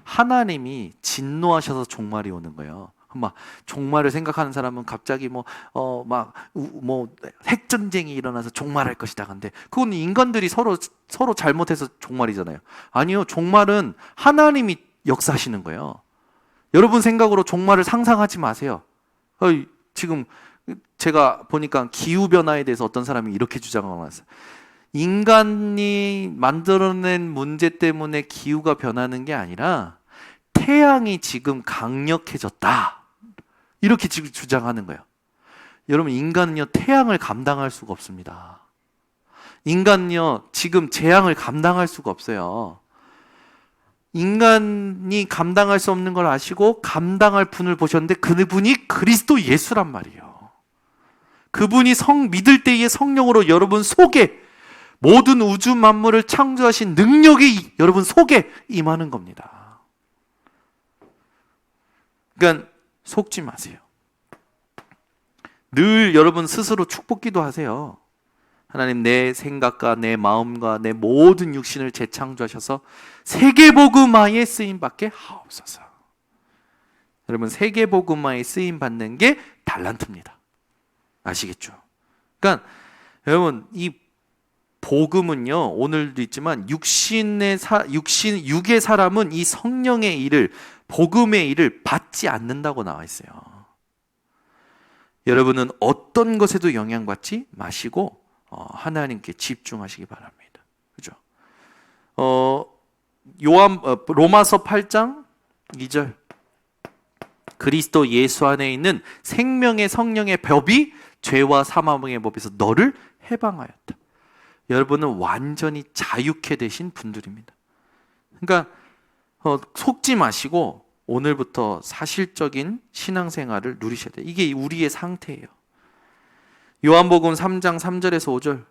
Speaker 1: 하나님이 진노하셔서 종말이 오는 거예요. 막 종말을 생각하는 사람은 갑자기 핵전쟁이 일어나서 종말할 것이다. 근데 그건 인간들이 서로 잘못해서 종말이잖아요. 아니요, 종말은 하나님이 역사하시는 거예요. 여러분 생각으로 종말을 상상하지 마세요. 지금 제가 보니까 기후변화에 대해서 어떤 사람이 이렇게 주장하고 왔어요. 인간이 만들어낸 문제 때문에 기후가 변하는 게 아니라 태양이 지금 강력해졌다. 이렇게 지금 주장하는 거예요. 여러분, 인간은요, 태양을 감당할 수가 없습니다. 인간은요, 지금 재앙을 감당할 수가 없어요. 인간이 감당할 수 없는 걸 아시고 감당할 분을 보셨는데 그분이 그리스도 예수란 말이에요. 그분이 믿을 때의 성령으로 여러분 속에 모든 우주 만물을 창조하신 능력이 여러분 속에 임하는 겁니다. 그러니까 속지 마세요. 늘 여러분 스스로 축복 기도하세요. 하나님, 내 생각과 내 마음과 내 모든 육신을 재창조하셔서 세계복음화에 쓰임받게 하옵소서. 여러분, 세계복음화에 쓰임받는 게 달란트입니다. 아시겠죠? 그러니까 여러분, 이 복음은요, 오늘도 있지만 육의 사람은 이 성령의 일을, 복음의 일을 받지 않는다고 나와 있어요. 여러분은 어떤 것에도 영향받지 마시고 하나님께 집중하시기 바랍니다. 그죠? 로마서 8장 2절, 그리스도 예수 안에 있는 생명의 성령의 법이 죄와 사망의 법에서 너를 해방하였다. 여러분은 완전히 자유케 되신 분들입니다. 그러니까 속지 마시고 오늘부터 사실적인 신앙생활을 누리셔야 돼요. 이게 우리의 상태예요. 요한복음 3장 3절에서 5절,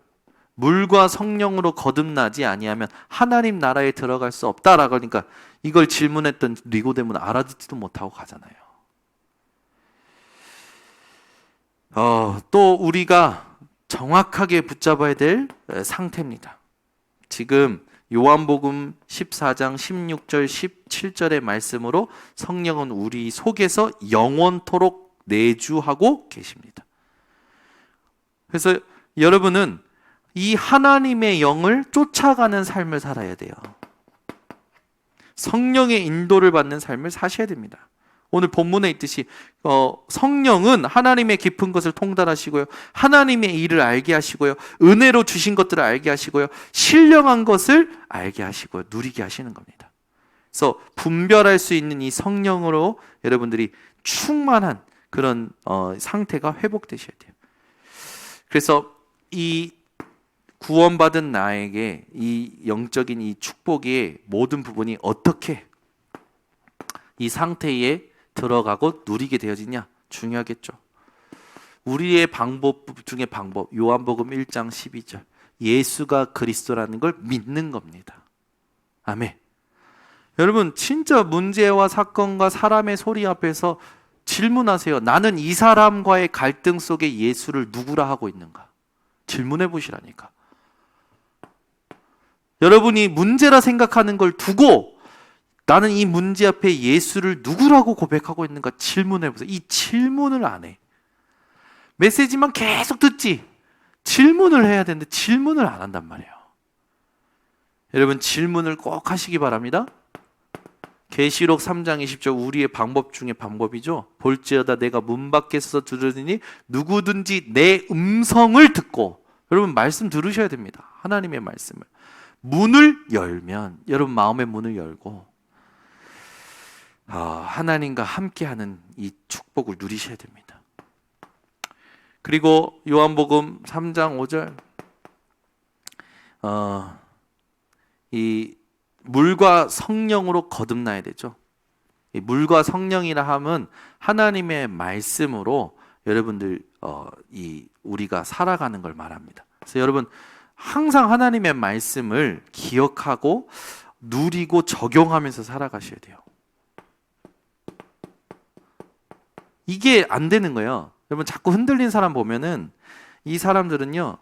Speaker 1: 물과 성령으로 거듭나지 아니하면 하나님 나라에 들어갈 수 없다라고 하니까 이걸 질문했던 니고데모는 알아듣지도 못하고 가잖아요. 또 우리가 정확하게 붙잡아야 될 상태입니다. 지금 요한복음 14장 16절 17절의 말씀으로 성령은 우리 속에서 영원토록 내주하고 계십니다. 그래서 여러분은 이 하나님의 영을 쫓아가는 삶을 살아야 돼요. 성령의 인도를 받는 삶을 사셔야 됩니다. 오늘 본문에 있듯이 성령은 하나님의 깊은 것을 통달하시고요, 하나님의 일을 알게 하시고요, 은혜로 주신 것들을 알게 하시고요, 신령한 것을 알게 하시고요, 누리게 하시는 겁니다. 그래서 분별할 수 있는 이 성령으로 여러분들이 충만한 그런 상태가 회복되셔야 돼요. 그래서 이 구원받은 나에게 이 영적인 이 축복의 모든 부분이 어떻게 이 상태에 들어가고 누리게 되어지냐 중요하겠죠. 우리의 방법 중에 방법, 요한복음 1장 12절, 예수가 그리스도라는 걸 믿는 겁니다. 아멘. 여러분, 진짜 문제와 사건과 사람의 소리 앞에서 질문하세요. 나는 이 사람과의 갈등 속에 예수를 누구라 하고 있는가? 질문해 보시라니까. 여러분이 문제라 생각하는 걸 두고 나는 이 문제 앞에 예수를 누구라고 고백하고 있는가 질문해 보세요. 이 질문을 안 해. 메시지만 계속 듣지. 질문을 해야 되는데 질문을 안 한단 말이에요. 여러분, 질문을 꼭 하시기 바랍니다. 계시록 3장 20절, 우리의 방법 중에 방법이죠. 볼지어다 내가 문 밖에서 들으니 누구든지 내 음성을 듣고, 여러분 말씀 들으셔야 됩니다. 하나님의 말씀을. 문을 열면, 여러분 마음의 문을 열고 하나님과 함께하는 이 축복을 누리셔야 됩니다. 그리고 요한복음 3장 5절, 이 물과 성령으로 거듭나야 되죠. 이 물과 성령이라 함은 하나님의 말씀으로 여러분들 우리가 살아가는 걸 말합니다. 그래서 여러분 항상 하나님의 말씀을 기억하고 누리고 적용하면서 살아가셔야 돼요. 이게 안 되는 거예요. 여러분 자꾸 흔들린 사람 보면은 이 사람들은요,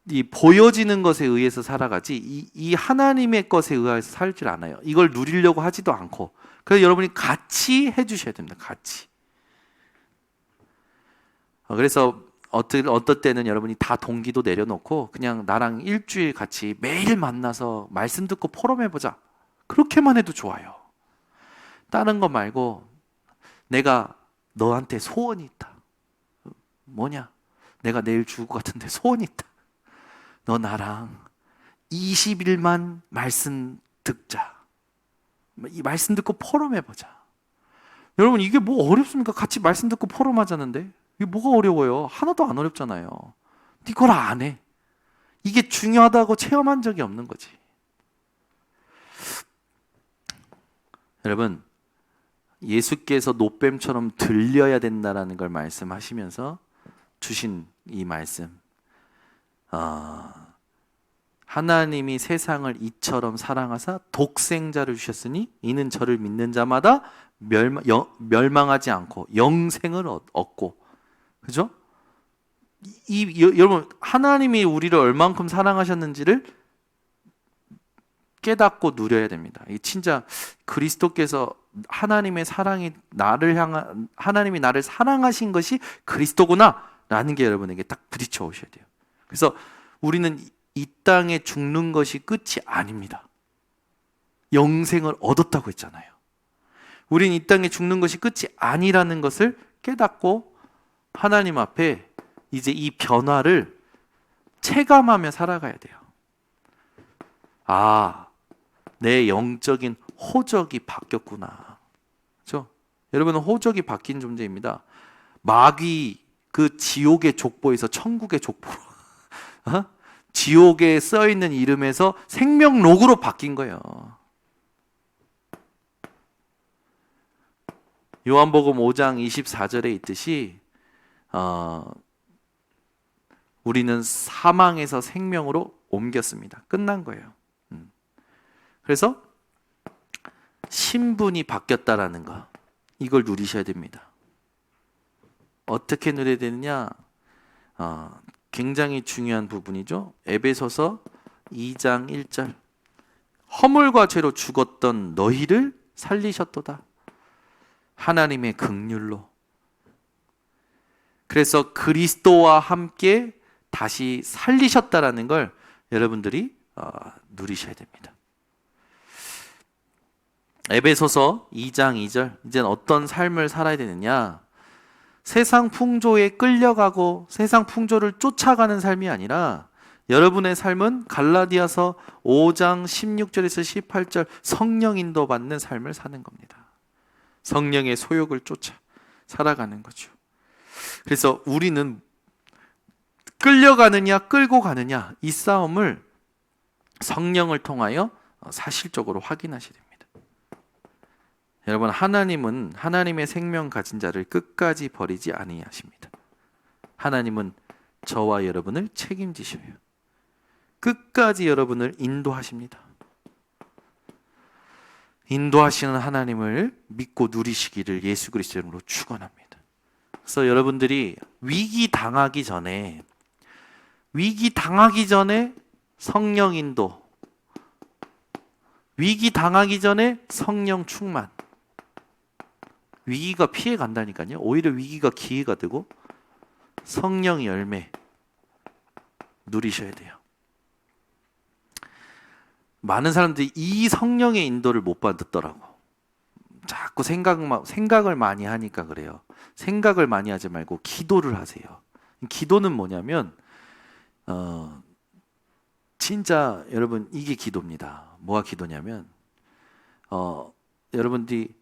Speaker 1: 이 보여지는 것에 의해서 살아가지 이 하나님의 것에 의해서 살질 않아요. 이걸 누리려고 하지도 않고. 그래서 여러분이 같이 해주셔야 됩니다. 같이. 그래서 어떨 때는 여러분이 다 동기도 내려놓고 그냥 나랑 일주일 같이 매일 만나서 말씀 듣고 포럼해보자. 그렇게만 해도 좋아요. 다른 거 말고 내가 너한테 소원이 있다. 뭐냐? 내가 내일 죽을 것 같은데 소원이 있다. 너 나랑 20일만 말씀 듣자. 이 말씀 듣고 포럼해보자. 여러분 이게 뭐 어렵습니까? 같이 말씀 듣고 포럼하자는데 이게 뭐가 어려워요? 하나도 안 어렵잖아요. 이걸 안 해. 이게 중요하다고 체험한 적이 없는 거지. 여러분, 예수께서 노뱀처럼 들려야 된다라는 걸 말씀하시면서 주신 이 말씀, 하나님이 세상을 이처럼 사랑하사 독생자를 주셨으니 이는 저를 믿는 자마다 멸망하지 않고 영생을 얻고, 그죠? 여러분 하나님이 우리를 얼만큼 사랑하셨는지를 깨닫고 누려야 됩니다. 이 진짜 그리스도께서 하나님의 사랑이 하나님이 나를 사랑하신 것이 그리스도구나라는 게 여러분에게 딱 부딪혀 오셔야 돼요. 그래서 우리는 이 땅에 죽는 것이 끝이 아닙니다. 영생을 얻었다고 했잖아요. 우리는 이 땅에 죽는 것이 끝이 아니라는 것을 깨닫고 하나님 앞에 이제 이 변화를 체감하며 살아가야 돼요. 아, 내 영적인 호적이 바뀌었구나. 그렇죠? 여러분은 호적이 바뀐 존재입니다. 마귀 그 지옥의 족보에서 천국의 족보로 지옥에 써 있는 이름에서 생명록으로 바뀐 거예요. 요한복음 5장 24절에 있듯이 우리는 사망에서 생명으로 옮겼습니다. 끝난 거예요. 그래서 신분이 바뀌었다라는 거, 이걸 누리셔야 됩니다. 어떻게 누려야 되느냐? 굉장히 중요한 부분이죠. 에베소서 2장 1절. 허물과 죄로 죽었던 너희를 살리셨도다. 하나님의 긍휼로. 그래서 그리스도와 함께 다시 살리셨다라는 걸 여러분들이 누리셔야 됩니다. 에베소서 2장 2절. 이제는 어떤 삶을 살아야 되느냐? 세상 풍조에 끌려가고 세상 풍조를 쫓아가는 삶이 아니라 여러분의 삶은 갈라디아서 5장 16절에서 18절 성령 인도 받는 삶을 사는 겁니다. 성령의 소욕을 쫓아 살아가는 거죠. 그래서 우리는 끌려가느냐 끌고 가느냐, 이 싸움을 성령을 통하여 사실적으로 확인하셔야 됩니다. 여러분, 하나님은 하나님의 생명 가진 자를 끝까지 버리지 아니하십니다. 하나님은 저와 여러분을 책임지셔요. 끝까지 여러분을 인도하십니다. 인도하시는 하나님을 믿고 누리시기를 예수 그리스도 이름으로 축원합니다. 그래서 여러분들이 위기 당하기 전에 성령 인도, 위기 당하기 전에 성령 충만. 위기가 피해 간다니까요. 오히려 위기가 기회가 되고 성령 열매 누리셔야 돼요. 많은 사람들이 이 성령의 인도를 못 받았더라고. 자꾸 생각을 많이 하니까 그래요. 생각을 많이 하지 말고 기도를 하세요. 기도는 뭐냐면 진짜 여러분, 이게 기도입니다. 뭐가 기도냐면 여러분들이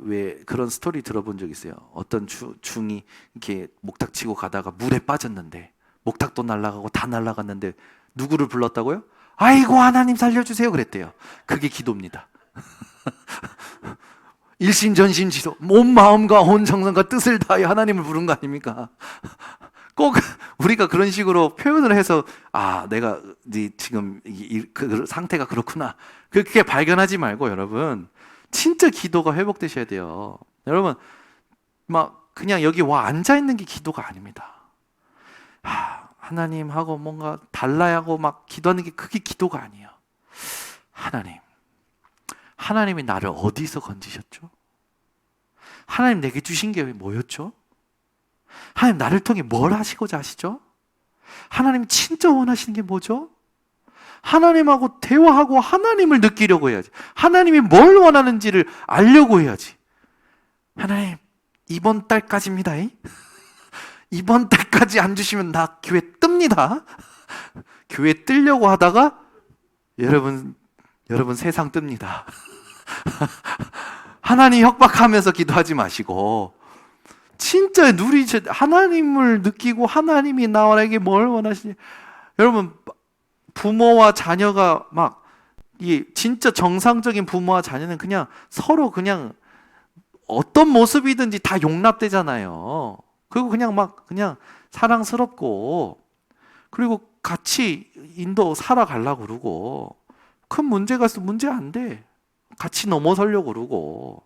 Speaker 1: 왜 그런 스토리 들어본 적 있어요? 어떤 중이 이렇게 목탁 치고 가다가 물에 빠졌는데 목탁도 날아가고 다 날아갔는데 누구를 불렀다고요? 아이고 하나님 살려주세요 그랬대요. 그게 기도입니다. 일신전심지도 온 마음과 온 정성과 뜻을 다하여 하나님을 부른 거 아닙니까? 꼭 우리가 그런 식으로 표현을 해서 내가 지금 그 상태가 그렇구나, 그렇게 발견하지 말고 여러분, 진짜 기도가 회복되셔야 돼요. 여러분, 막 그냥 여기 와 앉아 있는 게 기도가 아닙니다. 하나님하고 뭔가 달라야 하고 막 기도하는 게 그게 기도가 아니에요. 하나님이 나를 어디서 건지셨죠? 하나님 내게 주신 게 뭐였죠? 하나님 나를 통해 뭘 하시고자 하시죠? 하나님 진짜 원하시는 게 뭐죠? 하나님하고 대화하고 하나님을 느끼려고 해야지. 하나님이 뭘 원하는지를 알려고 해야지. 하나님, 이번 달까지입니다. 이번 달까지 안 주시면 나 교회 뜹니다. 교회 뜨려고 하다가 여러분 세상 뜹니다. 하나님 협박하면서 기도하지 마시고 진짜 하나님을 느끼고 하나님이 나에게 뭘 원하시니. 여러분, 부모와 자녀가 진짜 정상적인 부모와 자녀는 그냥 서로 그냥 어떤 모습이든지 다 용납되잖아요. 그리고 그냥 사랑스럽고, 그리고 같이 살아가려고 그러고, 큰 문제가 있으면 문제 안 돼. 같이 넘어서려고 그러고.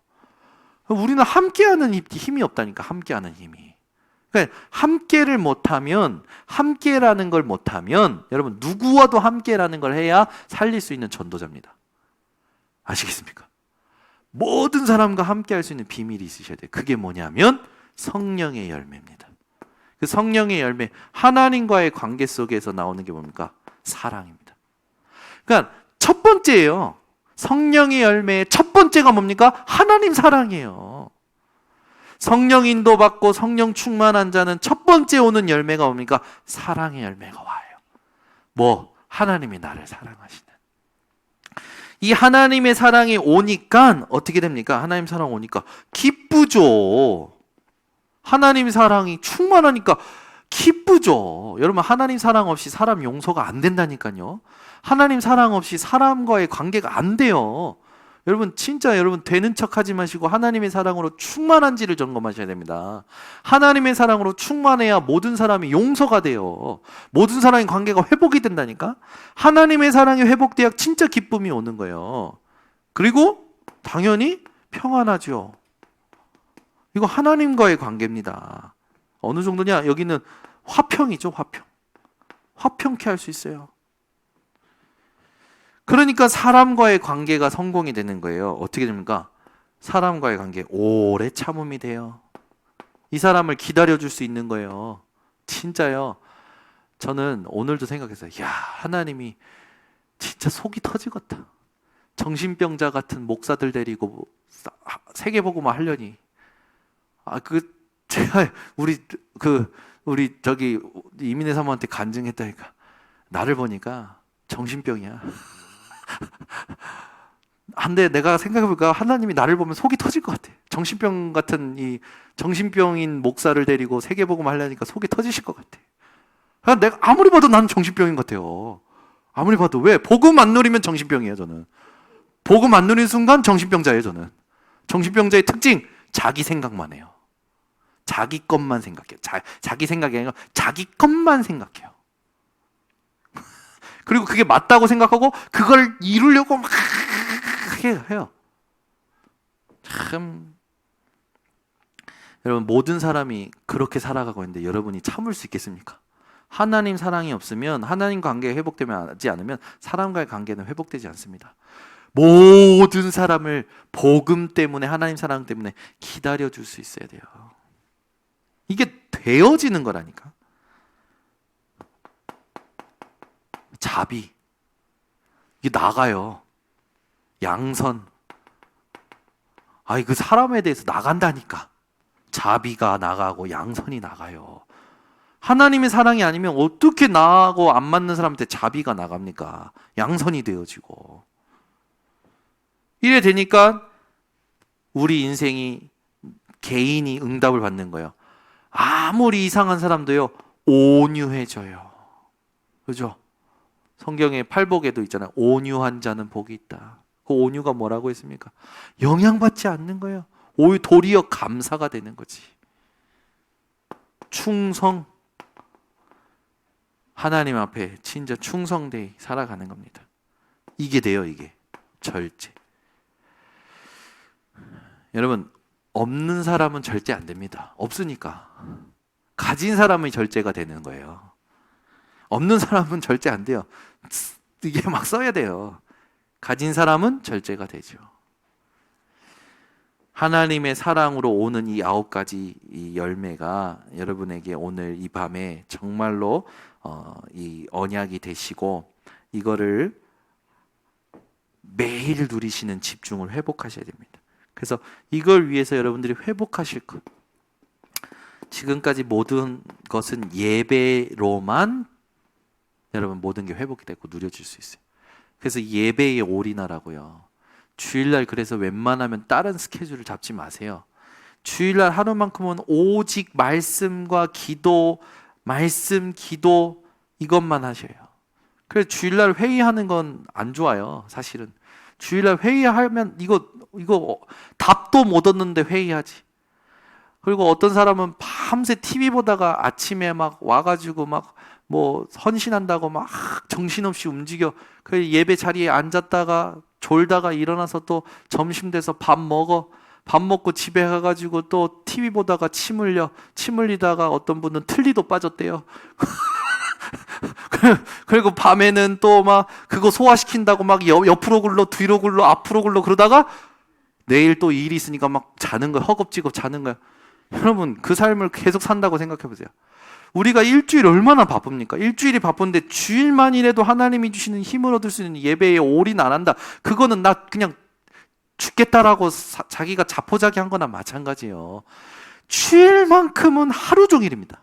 Speaker 1: 우리는 함께하는 힘이 없다니까, 함께하는 힘이. 그러니까 함께라는 걸 못하면 여러분, 누구와도 함께라는 걸 해야 살릴 수 있는 전도자입니다. 아시겠습니까? 모든 사람과 함께할 수 있는 비밀이 있으셔야 돼요. 그게 뭐냐면 성령의 열매입니다. 그 성령의 열매, 하나님과의 관계 속에서 나오는 게 뭡니까? 사랑입니다. 그러니까 첫 번째예요. 성령의 열매의 첫 번째가 뭡니까? 하나님 사랑이에요. 성령 인도받고 성령 충만한 자는 첫 번째 오는 열매가 뭡니까? 사랑의 열매가 와요. 뭐? 하나님이 나를 사랑하시는. 이 하나님의 사랑이 오니까 어떻게 됩니까? 하나님 사랑 오니까 기쁘죠. 하나님 사랑이 충만하니까 기쁘죠. 여러분, 하나님 사랑 없이 사람 용서가 안 된다니까요. 하나님 사랑 없이 사람과의 관계가 안 돼요. 여러분, 진짜 여러분 되는 척 하지 마시고 하나님의 사랑으로 충만한지를 점검하셔야 됩니다. 하나님의 사랑으로 충만해야 모든 사람이 용서가 돼요. 모든 사람의 관계가 회복이 된다니까. 하나님의 사랑이 회복돼야 진짜 기쁨이 오는 거예요. 그리고 당연히 평안하죠. 이거 하나님과의 관계입니다. 어느 정도냐? 여기는 화평이죠, 화평. 화평케 할 수 있어요. 그러니까 사람과의 관계가 성공이 되는 거예요. 어떻게 됩니까? 사람과의 관계 오래 참음이 돼요. 이 사람을 기다려줄 수 있는 거예요. 진짜요. 저는 오늘도 생각했어요. 야, 하나님이 진짜 속이 터지겠다. 정신병자 같은 목사들 데리고 세계복음화 하려니. 제가 우리 저기 이민혜 사모한테 간증했다니까. 나를 보니까 정신병이야. 한데 내가 생각해보니까 하나님이 나를 보면 속이 터질 것 같아. 정신병 같은 이 정신병인 목사를 데리고 세계복음 하려니까 속이 터지실 것 같아. 내가 아무리 봐도 나는 정신병인 것 같아요. 아무리 봐도. 왜? 복음 안 누리면 정신병이에요, 저는. 복음 안 누리는 순간 정신병자예요, 저는. 정신병자의 특징, 자기 생각만 해요. 자기 것만 생각해요. 자기 생각이 아니라 자기 것만 생각해요. 그리고 그게 맞다고 생각하고 그걸 이루려고 막 해요. 참, 여러분, 모든 사람이 그렇게 살아가고 있는데 여러분이 참을 수 있겠습니까? 하나님 사랑이 없으면, 하나님 관계가 회복되지 않으면 사람과의 관계는 회복되지 않습니다. 모든 사람을 복음 때문에, 하나님 사랑 때문에 기다려줄 수 있어야 돼요. 이게 되어지는 거라니까. 자비, 이게 나가요. 양선, 그 사람에 대해서 나간다니까. 자비가 나가고 양선이 나가요. 하나님의 사랑이 아니면 어떻게 나하고 안 맞는 사람한테 자비가 나갑니까? 양선이 되어지고. 이래 되니까 우리 인생이, 개인이 응답을 받는 거예요. 아무리 이상한 사람도요, 온유해져요. 그죠? 성경에 팔복에도 있잖아요. 온유한 자는 복이 있다. 그 온유가 뭐라고 했습니까? 영향받지 않는 거예요. 오히려 도리어 감사가 되는 거지. 충성. 하나님 앞에 진짜 충성되이 살아가는 겁니다. 이게 돼요, 이게. 절제. 여러분, 없는 사람은 절제 안 됩니다. 없으니까. 가진 사람이 절제가 되는 거예요. 없는 사람은 절제 안 돼요. 이게 막 써야 돼요. 가진 사람은 절제가 되죠. 하나님의 사랑으로 오는 이 9가지 이 열매가 여러분에게 오늘 이 밤에 정말로 이 언약이 되시고, 이거를 매일 누리시는 집중을 회복하셔야 됩니다. 그래서 이걸 위해서 여러분들이 회복하실 것, 지금까지 모든 것은 예배로만 여러분 모든 게 회복이 되고 누려질 수 있어요. 그래서 예배에 올인하라고요. 주일날 그래서 웬만하면 다른 스케줄을 잡지 마세요. 주일날 하루만큼은 오직 말씀과 기도, 말씀, 기도 이것만 하셔요. 그래서 주일날 회의하는 건 안 좋아요, 사실은. 주일날 회의하면 이거 답도 못 얻는데 회의하지. 그리고 어떤 사람은 밤새 TV 보다가 아침에 막 와가지고 막 뭐 헌신한다고 막 정신없이 움직여. 그 예배 자리에 앉았다가 졸다가 일어나서 또 점심 돼서 밥 먹어. 밥 먹고 집에 가가지고 또 TV 보다가 침 흘리다가 어떤 분은 틀니도 빠졌대요. 그리고 밤에는 또 막 그거 소화시킨다고 막 옆으로 굴러 뒤로 굴러 앞으로 굴러 그러다가 내일 또 일이 있으니까 막 자는 거야. 허겁지겁 자는 거야. 여러분, 그 삶을 계속 산다고 생각해 보세요. 우리가 일주일 얼마나 바쁩니까? 일주일이 바쁜데 주일만이라도 하나님이 주시는 힘을 얻을 수 있는 예배에 올인 안 한다. 그거는 나 그냥 죽겠다라고 자기가 자포자기한 거나 마찬가지예요. 주일만큼은 하루 종일입니다.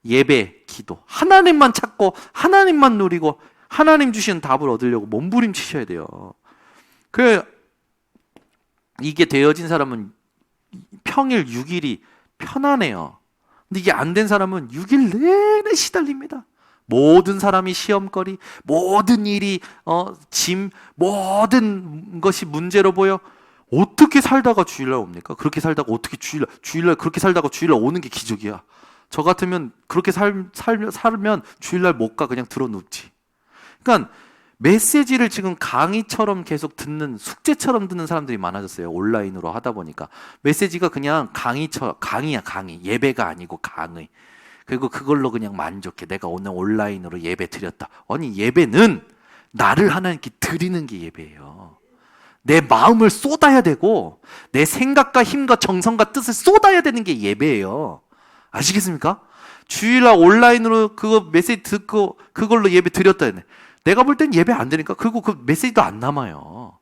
Speaker 1: 예배, 기도, 하나님만 찾고 하나님만 누리고 하나님 주시는 답을 얻으려고 몸부림치셔야 돼요. 이게 되어진 사람은 평일 6일이 편안해요. 근데 이게 안 된 사람은 6일 내내 시달립니다. 모든 사람이 시험거리, 모든 일이 짐, 모든 것이 문제로 보여. 어떻게 살다가 주일날 옵니까? 그렇게 살다가 어떻게 주일날 그렇게 살다가 주일날 오는 게 기적이야. 저 같으면 그렇게 살면 주일날 못 가. 그냥 들어 눕지. 그러니까 메시지를 지금 강의처럼 계속 듣는, 숙제처럼 듣는 사람들이 많아졌어요. 온라인으로 하다 보니까. 메시지가 그냥 강의야, 강의. 예배가 아니고 강의. 그리고 그걸로 그냥 만족해. 내가 오늘 온라인으로 예배 드렸다. 아니, 예배는 나를 하나님께 드리는 게 예배예요. 내 마음을 쏟아야 되고 내 생각과 힘과 정성과 뜻을 쏟아야 되는 게 예배예요. 아시겠습니까? 주일날 온라인으로 그거 메시지 듣고 그걸로 예배 드렸다 했네. 내가 볼 땐 예배 안 되니까 그리고 그 메시지도 안 남아요.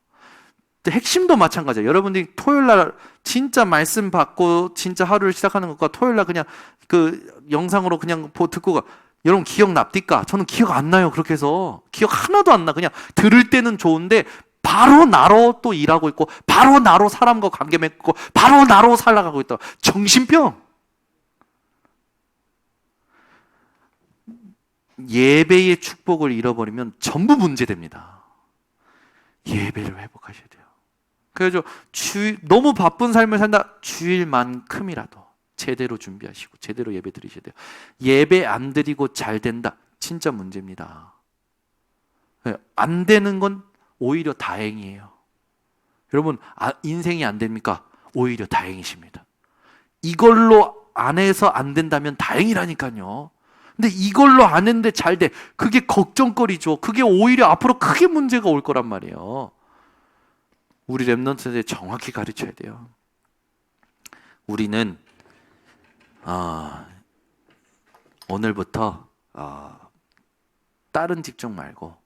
Speaker 1: 핵심도 마찬가지예요. 여러분들이 토요일날 진짜 말씀 받고 진짜 하루를 시작하는 것과 토요일날 그냥 그 영상으로 그냥 듣고 가. 여러분 기억납니까? 저는 기억 안 나요. 그렇게 해서 기억 하나도 안 나. 그냥 들을 때는 좋은데 바로 나로 또 일하고 있고 바로 나로 사람과 관계 맺고 바로 나로 살아가고 있다. 정신병. 예배의 축복을 잃어버리면 전부 문제됩니다. 예배를 회복하셔야 돼요. 그래서 너무 바쁜 삶을 산다. 주일만큼이라도 제대로 준비하시고 제대로 예배 드리셔야 돼요. 예배 안 드리고 잘 된다. 진짜 문제입니다. 안 되는 건 오히려 다행이에요. 여러분 인생이 안 됩니까? 오히려 다행이십니다. 이걸로 안 해서 안 된다면 다행이라니까요. 근데 이걸로 안 했는데 잘 돼. 그게 걱정거리죠. 그게 오히려 앞으로 크게 문제가 올 거란 말이에요. 우리 랩넌트들에 정확히 가르쳐야 돼요. 우리는 오늘부터 다른 직종 말고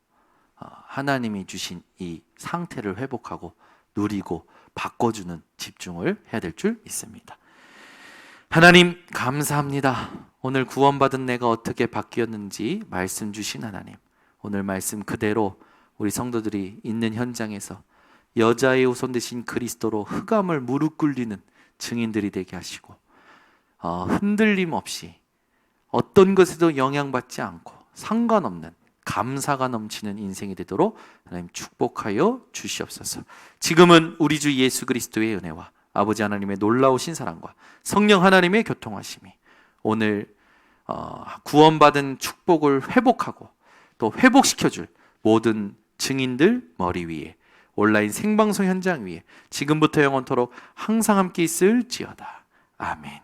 Speaker 1: 하나님이 주신 이 상태를 회복하고 누리고 바꿔주는 집중을 해야 될 줄 믿습니다. 하나님 감사합니다. 오늘 구원받은 내가 어떻게 바뀌었는지 말씀 주신 하나님, 오늘 말씀 그대로 우리 성도들이 있는 현장에서 여자의 후손 되신 그리스도로 흑암을 무릎 꿇리는 증인들이 되게 하시고 흔들림 없이 어떤 것에도 영향받지 않고 상관없는 감사가 넘치는 인생이 되도록 하나님 축복하여 주시옵소서. 지금은 우리 주 예수 그리스도의 은혜와 아버지 하나님의 놀라우신 사랑과 성령 하나님의 교통하심이 오늘 구원받은 축복을 회복하고 또 회복시켜줄 모든 증인들 머리 위에, 온라인 생방송 현장 위에 지금부터 영원토록 항상 함께 있을지어다. 아멘.